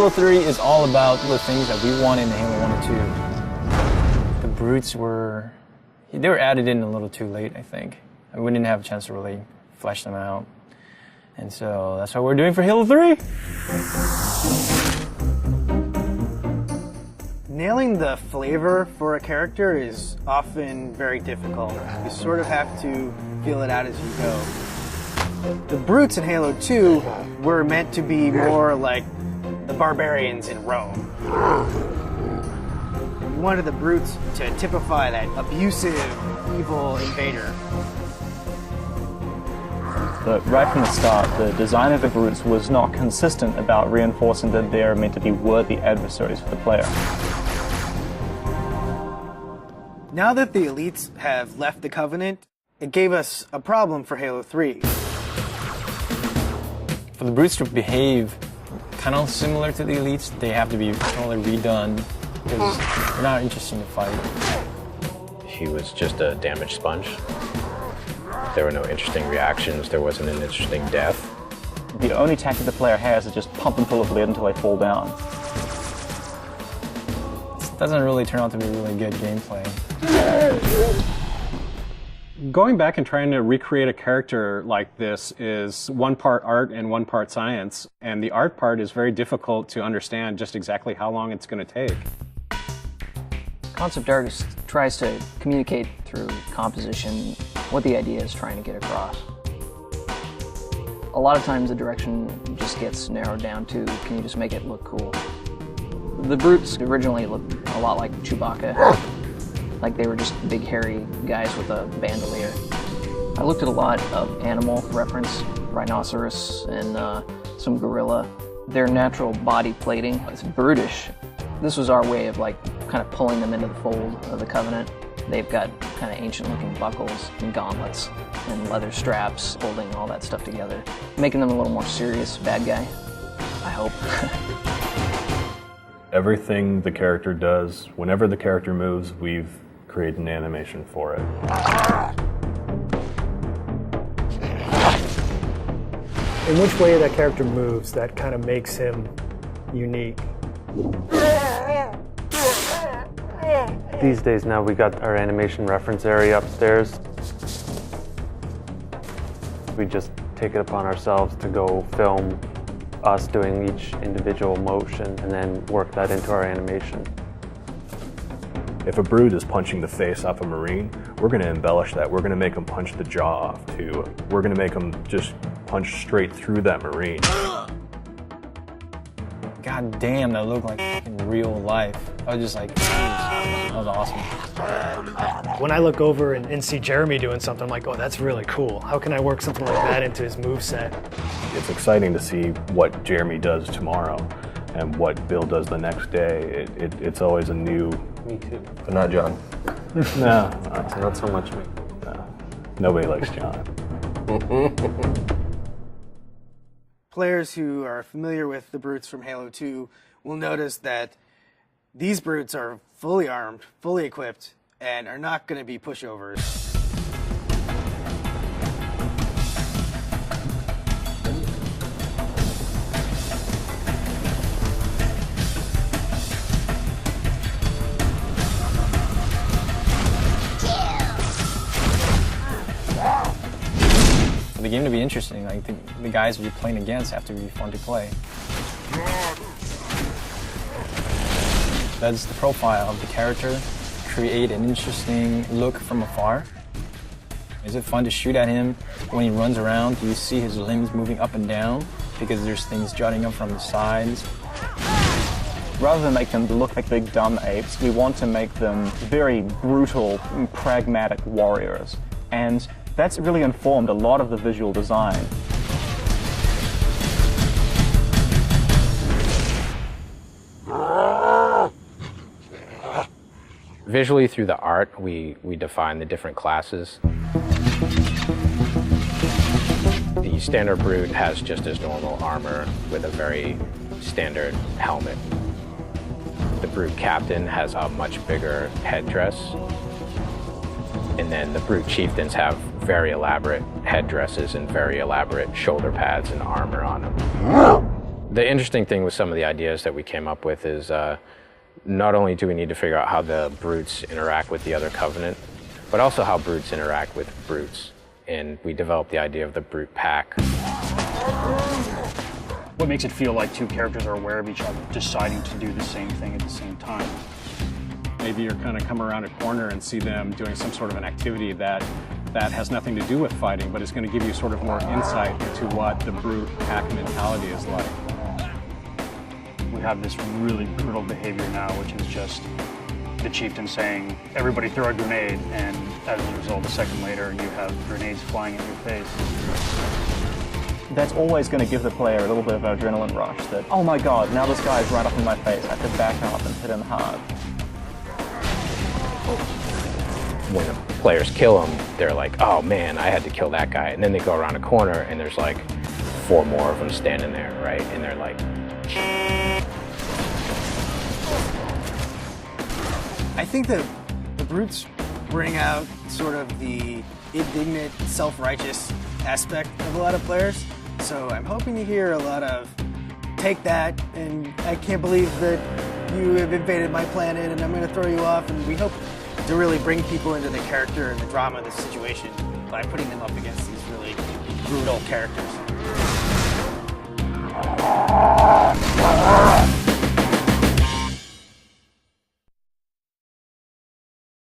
Halo 3 is all about the things that we wanted in Halo 1 and 2. The brutes they were added in a little too late, I think. We didn't have a chance to really flesh them out. And so that's what we're doing for Halo 3. Nailing the flavor for a character is often very difficult. You sort of have to feel it out as you go. The brutes in Halo 2 were meant to be more like the barbarians in Rome. We wanted the brutes to typify that abusive, evil invader. But right from the start, the design of the brutes was not consistent about reinforcing that they are meant to be worthy adversaries for the player. Now that the elites have left the Covenant, it gave us a problem for Halo 3. For the brutes to behave kind of similar to the elites, they have to be totally redone because they're not interesting to fight. He was just a damage sponge. There were no interesting reactions. There wasn't an interesting death. The only tactic the player has is just pump them full of lead until they fall down. It doesn't really turn out to be really good gameplay. Going back and trying to recreate a character like this is one part art and one part science, and the art part is very difficult to understand just exactly how long it's going to take. Concept artist tries to communicate through composition what the idea is trying to get across. A lot of times the direction just gets narrowed down to, can you just make it look cool? The brutes originally looked a lot like Chewbacca. Like they were just big hairy guys with a bandolier. I looked at a lot of animal reference, rhinoceros and some gorilla. Their natural body plating is brutish. This was our way of kind of pulling them into the fold of the Covenant. They've got kind of ancient looking buckles and gauntlets and leather straps holding all that stuff together, making them a little more serious bad guy, I hope. Everything the character does, whenever the character moves, we've created an animation for it. In which way that character moves, that kind of makes him unique. These days now we got our animation reference area upstairs. We just take it upon ourselves to go film us doing each individual motion and then work that into our animation. If a brute is punching the face off a Marine, we're going to embellish that. We're going to make him punch the jaw off too. We're going to make him just punch straight through that Marine. God damn, that looked like in real life. I was just like, that was awesome. When I look over and see Jeremy doing something, I'm like, oh, that's really cool. How can I work something like that into his moveset? It's exciting to see what Jeremy does tomorrow and what Bill does the next day. It's always a new... Me too. But not John. No. Not so much me. No. Nobody likes John. Players who are familiar with the brutes from Halo 2 will notice that these brutes are fully armed, fully equipped, and are not going to be pushovers. For the game to be interesting, like the guys you're playing against have to be fun to play. That's the profile of the character. Create an interesting look from afar. Is it fun to shoot at him when he runs around? Do you see his limbs moving up and down because there's things jutting up from the sides? Rather than make them look like big dumb apes, we want to make them very brutal, pragmatic warriors. And that's really informed a lot of the visual design. Visually, through the art, we define the different classes. The standard brute has just his normal armor with a very standard helmet. The brute captain has a much bigger headdress. And then the brute chieftains have very elaborate headdresses and very elaborate shoulder pads and armor on them. The interesting thing with some of the ideas that we came up with is not only do we need to figure out how the brutes interact with the other Covenant, but also how brutes interact with brutes. And we developed the idea of the brute pack. What makes it feel like two characters are aware of each other, deciding to do the same thing at the same time? Maybe you're kind of come around a corner and see them doing some sort of an activity that has nothing to do with fighting, but is going to give you sort of more insight into what the brute pack mentality is like. We have this really brutal behavior now, which is just the chieftain saying, everybody throw a grenade, and as a result, a second later, you have grenades flying in your face. That's always going to give the player a little bit of an adrenaline rush that, oh my god, now this guy's right up in my face, I have to back up and hit him hard. When the players kill him, they're like, oh man, I had to kill that guy. And then they go around a corner and there's like 4 more of them standing there, right? And they're like... I think that the brutes bring out sort of the indignant, self-righteous aspect of a lot of players. So I'm hoping to hear a lot of, take that, and I can't believe that you have invaded my planet and I'm going to throw you off. And we hope to really bring people into the character and the drama of the situation by putting them up against these really brutal characters.